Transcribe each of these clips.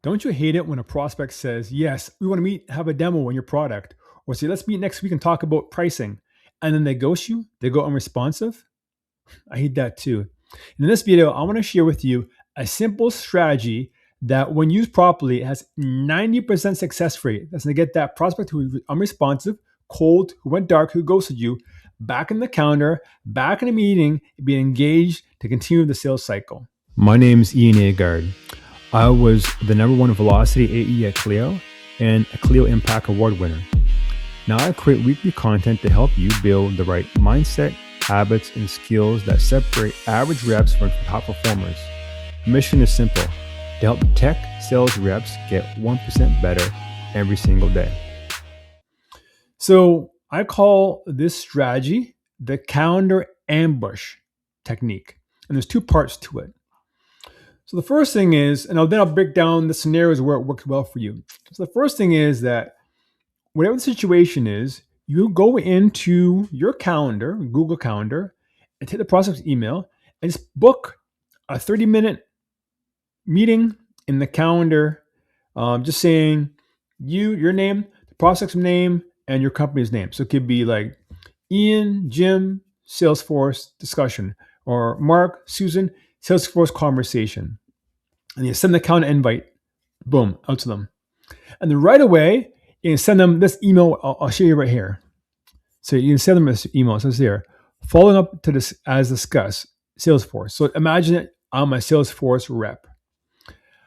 Don't you hate it when a prospect says, yes, we want to meet, have a demo on your product, or say, let's meet next week and talk about pricing, and then they ghost you, they go unresponsive? I hate that too. In this video, I want to share with you a simple strategy that, when used properly, has 90% success rate. That's going to get that prospect who is unresponsive, cold, who went dark, who ghosted you, back in the calendar, back in the meeting, being engaged to continue the sales cycle. My name's Ian Agard. I was the #1 velocity AE at Clio and a Clio Impact Award winner. Now I create weekly content to help you build the right mindset, habits, and skills that separate average reps from top performers. The mission is simple: to help tech sales reps get 1% better every single day. So I call this strategy the calendar ambush technique. And there's two parts to it. So the first thing is, and then I'll break down the scenarios where it worked well for you. So the first thing is that whatever the situation is, you go into your calendar, Google Calendar, and take the prospect's email and just book a 30-minute meeting in the calendar, just saying your name, the prospect's name, and your company's name. So it could be like Ian, Jim, Salesforce discussion, or Mark, Susan, Salesforce conversation. And you send the calendar invite, boom, out to them. And then right away, you can send them this email. I'll show you right here. So you can send them this email. It says here, following up to this as discussed, Salesforce. So imagine it, I'm a Salesforce rep.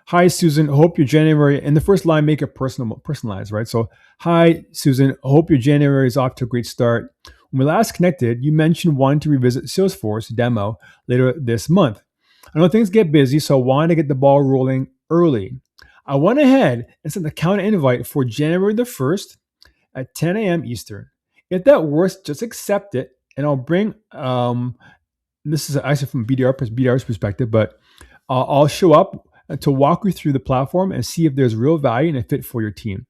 Hi, Susan. Hope your January, and the first line, make it personalized, right? So, hi, Susan. Hope your January is off to a great start. When we last connected, you mentioned wanting to revisit Salesforce demo later this month. I know things get busy, so I wanted to get the ball rolling early. I went ahead and sent the calendar invite for January the 1st at 10 a.m. Eastern. If that works, just accept it, and I'll bring, this is actually from BDR's perspective, but I'll show up to walk you through the platform and see if there's real value and a fit for your team.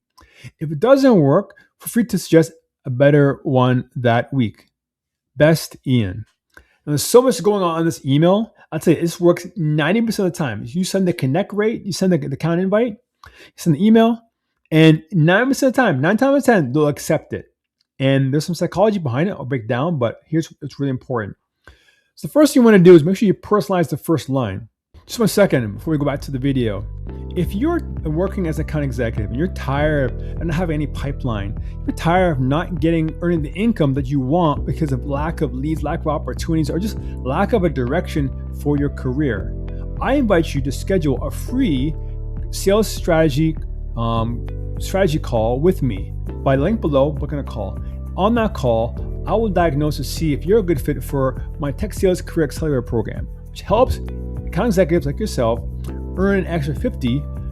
If it doesn't work, feel free to suggest a better one that week. Best, Ian. And there's so much going on in this email. I'd say this works 90% of the time. You send the connect rate, you send the calendar invite, you send the email, and 90% of the time, 9 times out of 10, they'll accept it. And there's some psychology behind it. I'll break down, but here's what's really important. So the first thing you want to do is make sure you personalize the first line. Just 1 second before we go back to the video. If you're working as an account executive and you're tired of not having any pipeline, you're tired of not earning the income that you want because of lack of leads, lack of opportunities, or just lack of a direction for your career, I invite you to schedule a free sales strategy call with me. By the link below, book a call. On that call, I will diagnose to see if you're a good fit for my Tech Sales Career Accelerator program, which helps account executives like yourself earn an extra $50,000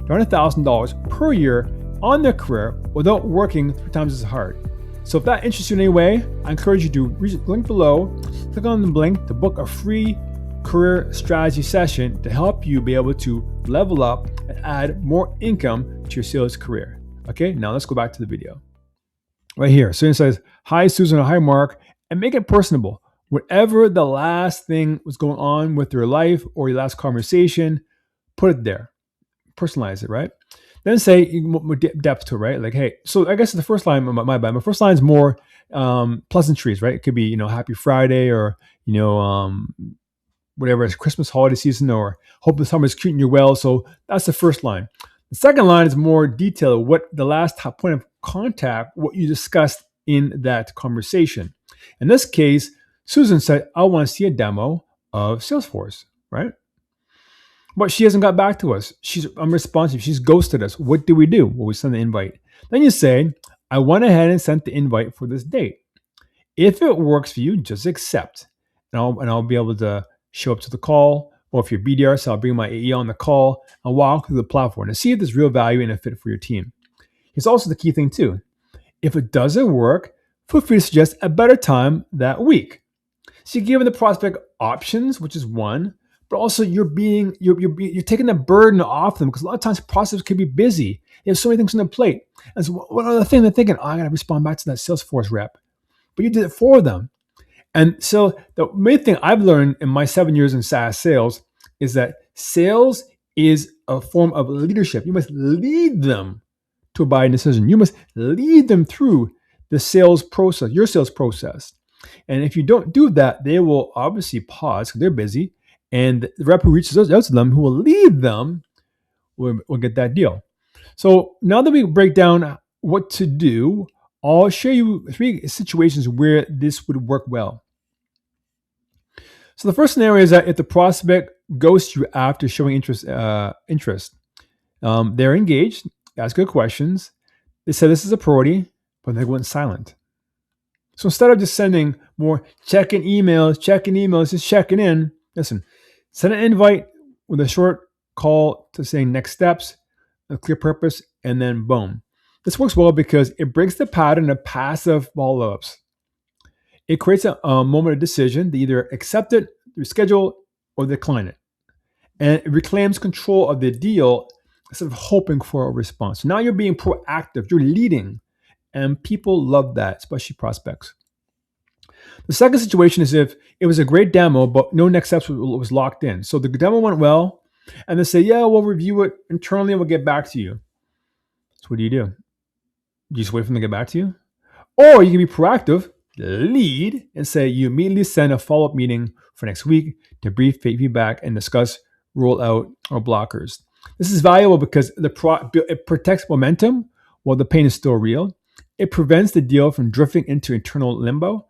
to $100,000 per year on their career without working 3 times as hard. So if that interests you in any way, I encourage you to reach the link below, click on the link to book a free career strategy session to help you be able to level up and add more income to your sales career. Okay, now let's go back to the video. Right here, so it says, hi, Susan, or hi, Mark, and make it personable. Whatever the last thing was going on with your life or your last conversation, put it there. Personalize it, right? Then say more depth to it, right? Like, hey, so I guess the first line, my bad. My first line is more pleasantries, right? It could be, Happy Friday, or, whatever, it's Christmas holiday season, or hope the summer is treating you well. So that's the first line. The second line is more detailed, what the last point of contact, what you discussed in that conversation. In this case, Susan said, I want to see a demo of Salesforce, right? But she hasn't got back to us. She's unresponsive. She's ghosted us. What do? Well, we send the invite. Then you say, I went ahead and sent the invite for this date. If it works for you, just accept. And I'll be able to show up to the call. Or if you're BDR, so I'll bring my AE on the call and walk through the platform to see if there's real value and a fit for your team. It's also the key thing too. If it doesn't work, feel free to suggest a better time that week. So you're giving the prospect options, which is one, but also you're taking the burden off them, because a lot of times prospects can be busy. They have so many things on their plate. And so one other thing they're thinking, I got to respond back to that Salesforce rep. But you did it for them. And so the main thing I've learned in my 7 years in SaaS sales is that sales is a form of leadership. You must lead them to a buying decision. You must lead them through the sales process, your sales process. And if you don't do that, they will obviously pause because they're busy. And the rep who reaches out to them, who will lead them, will get that deal. So now that we break down what to do, I'll show you 3 situations where this would work well. So the first scenario is that if the prospect ghosts you after showing interest, they're engaged, ask good questions. They said this is a priority, but they went silent. So instead of just sending more checking emails, just checking in, listen, send an invite with a short call to say next steps, a clear purpose, and then boom. This works well because it breaks the pattern of passive follow-ups. It creates a moment of decision to either accept it, reschedule, or decline it. And it reclaims control of the deal instead of hoping for a response. So now you're being proactive, you're leading, and people love that, especially prospects. The second situation is if it was a great demo, but no next steps was locked in. So the demo went well, and they say, yeah, we'll review it internally and we'll get back to you. So what do? You just wait for them to get back to you? Or you can be proactive, lead, and say you immediately send a follow-up meeting for next week to brief feedback and discuss rollout or blockers. This is valuable because it protects momentum while the pain is still real. It prevents the deal from drifting into internal limbo,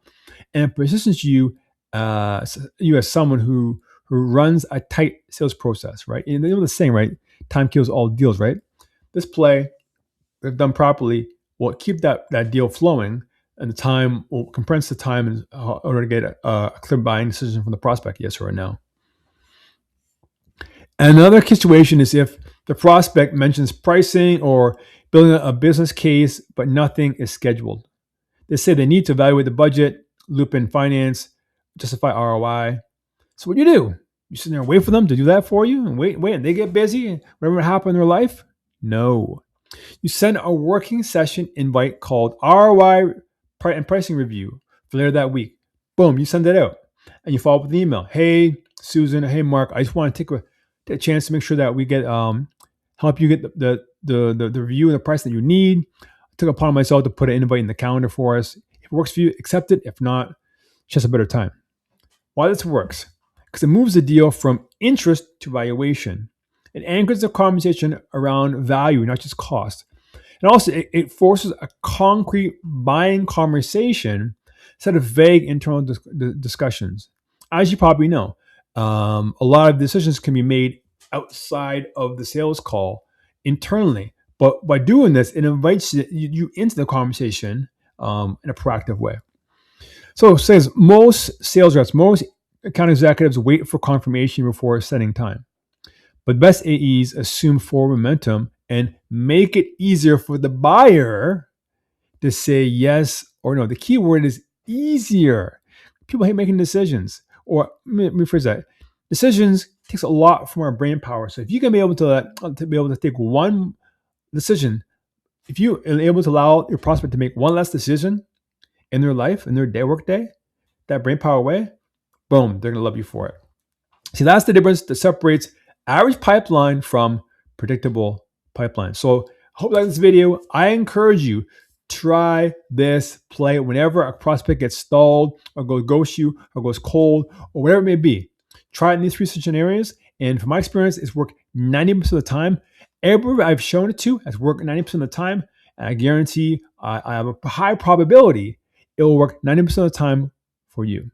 and it positions you as someone who runs a tight sales process, right? And they know the saying, right? Time kills all deals, right? This play, if done properly, will keep that deal flowing, and the time will compress the time in order to get a clear buying decision from the prospect, yes or no. Another situation is if the prospect mentions pricing or building a business case, but nothing is scheduled. They say they need to evaluate the budget, loop in finance, justify ROI. So what do? You sit there and wait for them to do that for you and wait, and they get busy, whatever happened in their life? No. You send a working session invite called ROI and pricing review for later that week. Boom, you send it out. And you follow up with an email. Hey, Susan, hey, Mark, I just want to take a chance to make sure that we get help you get the review and the price that you need. I took it upon myself to put an invite in the calendar for us. If it works for you, accept it. If not, just a better time. Why this works? Because it moves the deal from interest to valuation. It anchors the conversation around value, not just cost. And also, it forces a concrete buying conversation instead of vague internal discussions. As you probably know, a lot of decisions can be made outside of the sales call internally. But by doing this, it invites you into the conversation in a proactive way. So it says most sales reps, most account executives wait for confirmation before setting time. But best AEs assume forward momentum and make it easier for the buyer to say yes or no. The key word is easier. People hate making decisions. Or let me rephrase that. Decisions takes a lot from our brain power. So if you can be able to take one decision, if you are able to allow your prospect to make one less decision in their life, in their work day, that brain power way, boom, they're going to love you for it. See, that's the difference that separates average pipeline from predictable pipeline. So I hope you like this video. I encourage you, try this play whenever a prospect gets stalled or goes ghost you or goes cold or whatever it may be. Try it in these 3 scenarios. And from my experience, it's worked 90% of the time. Everywhere I've shown it to has worked 90% of the time. And I guarantee I have a high probability it will work 90% of the time for you.